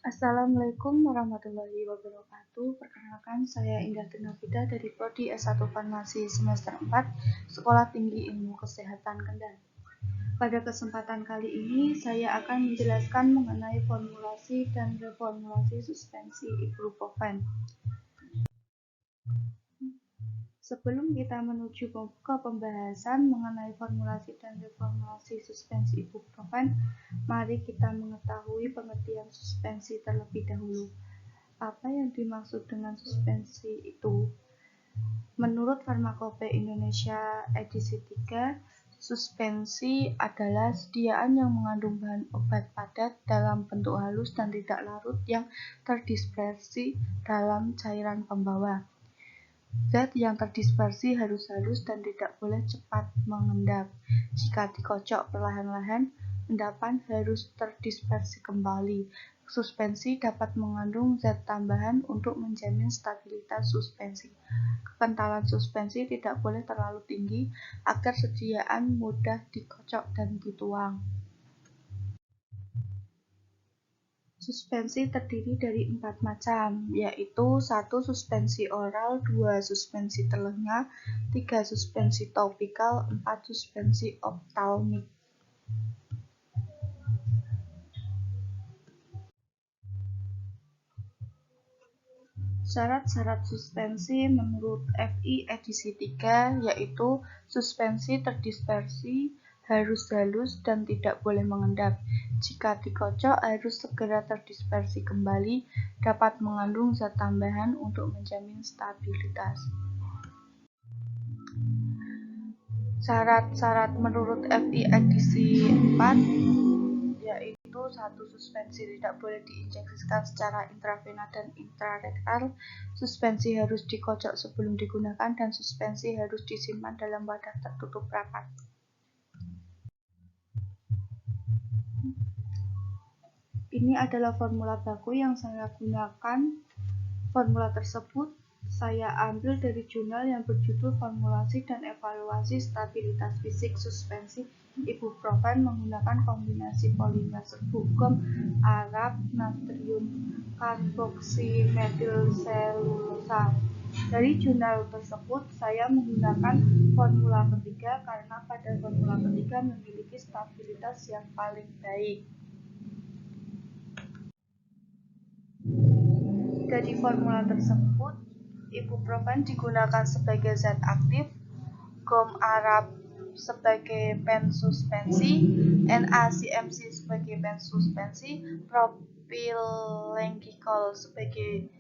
Assalamualaikum warahmatullahi wabarakatuh. Perkenalkan, saya Indah Tinafida dari Prodi S1 Farmasi semester 4, Sekolah Tinggi Ilmu Kesehatan Kendal. Pada kesempatan kali ini, saya akan menjelaskan mengenai formulasi dan reformulasi suspensi ibuprofen. Sebelum kita menuju ke pembahasan mengenai formulasi dan reformulasi suspensi ibuprofen, mari kita mengetahui pengertian suspensi terlebih dahulu. Apa yang dimaksud dengan suspensi itu? Menurut Farmakope Indonesia edisi 3, suspensi adalah sediaan yang mengandung bahan obat padat dalam bentuk halus dan tidak larut yang terdispersi dalam cairan pembawa. Zat yang terdispersi harus halus dan tidak boleh cepat mengendap. Jika dikocok perlahan-lahan, endapan harus terdispersi kembali. Suspensi dapat mengandung zat tambahan untuk menjamin stabilitas suspensi. Kekentalan suspensi tidak boleh terlalu tinggi agar sediaan mudah dikocok dan dituang. Suspensi terdiri dari 4 macam, yaitu 1 suspensi oral, 2 suspensi telenga, 3 suspensi topikal, 4 suspensi optalmik. Syarat-syarat suspensi menurut FI edisi 3 yaitu suspensi terdispersi harus halus dan tidak boleh mengendap. Jika dikocok harus segera terdispersi kembali, dapat mengandung zat tambahan untuk menjamin stabilitas. Syarat-syarat menurut FI edisi 4 yaitu 1. Suspensi tidak boleh diinjeksikan secara intravena dan intrarektal, suspensi harus dikocok sebelum digunakan, dan suspensi harus disimpan dalam wadah tertutup rapat. Ini adalah formula baku yang saya gunakan. Formula tersebut saya ambil dari jurnal yang berjudul Formulasi dan Evaluasi Stabilitas Fisik Suspensi Ibuprofen menggunakan kombinasi polimer serbuk gum Arab natrium karboksimetilselulosa. Dari jurnal tersebut saya menggunakan formula ketiga karena pada formula ketiga memiliki stabilitas yang paling baik. Dari formula tersebut, ibuprofen digunakan sebagai zat aktif, gum Arab sebagai pensuspensi, NaCMC sebagai pensuspensi, propylenglikol sebagai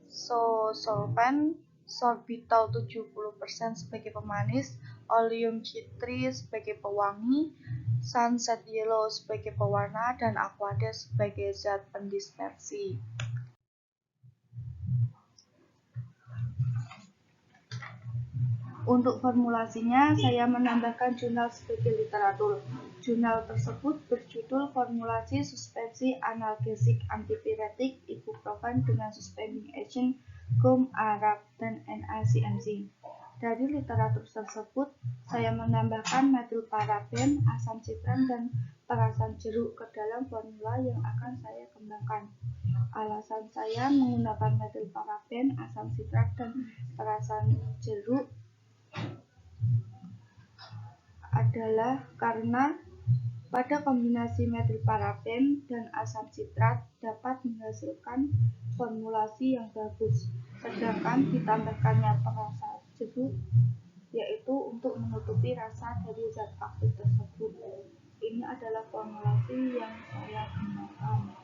solvent, sorbitol 70% sebagai pemanis, oleum citri sebagai pewangi, sunset yellow sebagai pewarna, dan aqueous sebagai zat pendispersi. Untuk formulasinya, saya menambahkan jurnal sebagai literatur. Jurnal tersebut berjudul Formulasi Suspensi Analgesik Antipiretik Ibuprofen dengan Suspending Agent Gum Arab dan NaCMC. Dari literatur tersebut, saya menambahkan metilparaben, asam citrat, dan perasan jeruk ke dalam formula yang akan saya kembangkan. Alasan saya menggunakan metilparaben, asam citrat, dan perasan jeruk adalah karena pada kombinasi metilparaben dan asam citrat dapat menghasilkan formulasi yang bagus, sedangkan ditambahkannya perasa jeruk yaitu untuk menutupi rasa dari zat aktif tersebut. Ini adalah formulasi yang saya gunakan.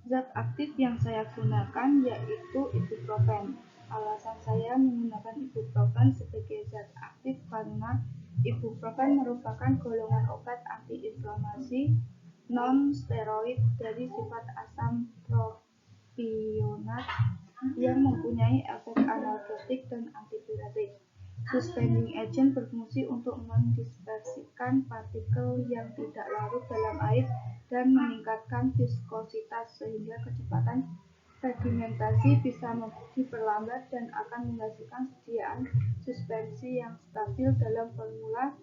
Zat aktif yang saya gunakan yaitu ibuprofen. Alasan saya menggunakan ibuprofen sebagai zat aktif karena ibuprofen merupakan golongan obat antiinflamasi non-steroid dari sifat asam propionat yang mempunyai efek analgesik dan antipiretik. Suspending agent berfungsi untuk mendispersikan partikel yang tidak larut dalam air dan meningkatkan viskositas sehingga kecepatan sedimentasi bisa diperlambat dan akan menghasilkan sediaan suspensi yang stabil dalam formula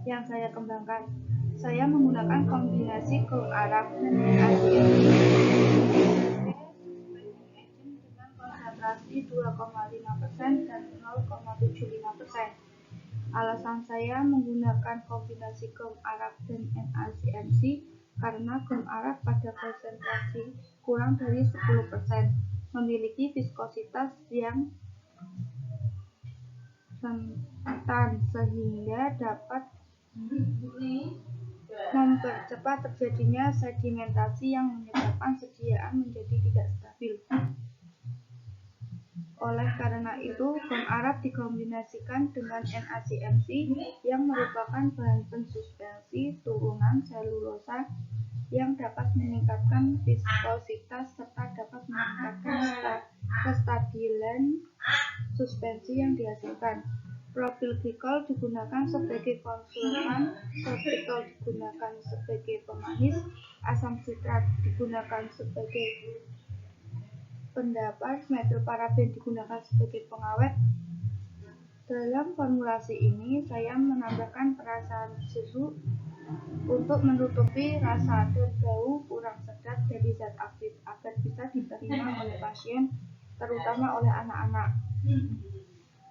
yang saya kembangkan. Saya menggunakan kombinasi kaum Arab dan NaCl dengan konsentrasi 2,5% dan 0,75%. Alasan saya menggunakan kombinasi kaum Arab dan NaCNC karena kaum Arab pada konsentrasi kurang dari 10% memiliki viskositas yang rentan sehingga dapat mempercepat terjadinya sedimentasi yang menyebabkan sediaan menjadi tidak stabil. Oleh karena itu, kaum Arab dikombinasikan dengan NaCNC yang merupakan bahan pensuspensi turunan selulosa yang dapat meningkatkan viskositas serta dapat meningkatkan kestabilan suspensi yang dihasilkan. Propil glikol digunakan sebagai konsultan, sorbitol digunakan sebagai pemanis, asam sitrat digunakan sebagai pendapat, metilparaben digunakan sebagai pengawet. Dalam formulasi ini, saya menambahkan perasaan sejuk untuk menutupi rasa dan bau kurang sedap dari zat aktif agar bisa diterima oleh pasien, terutama oleh anak-anak.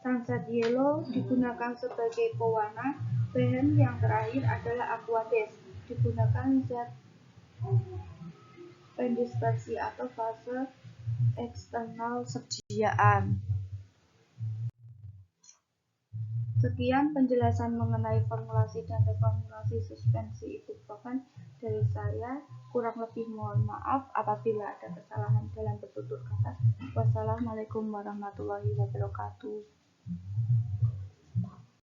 Sansat yellow digunakan sebagai pewarna. Bahan yang terakhir adalah aquades, digunakan zat pendispersi atau fase eksternal sediaan. Sekian penjelasan mengenai formulasi dan reformulasi suspensi ibuprofen dari saya. Kurang lebih mohon maaf apabila ada kesalahan dalam bertutur kata. Wassalamualaikum warahmatullahi wabarakatuh.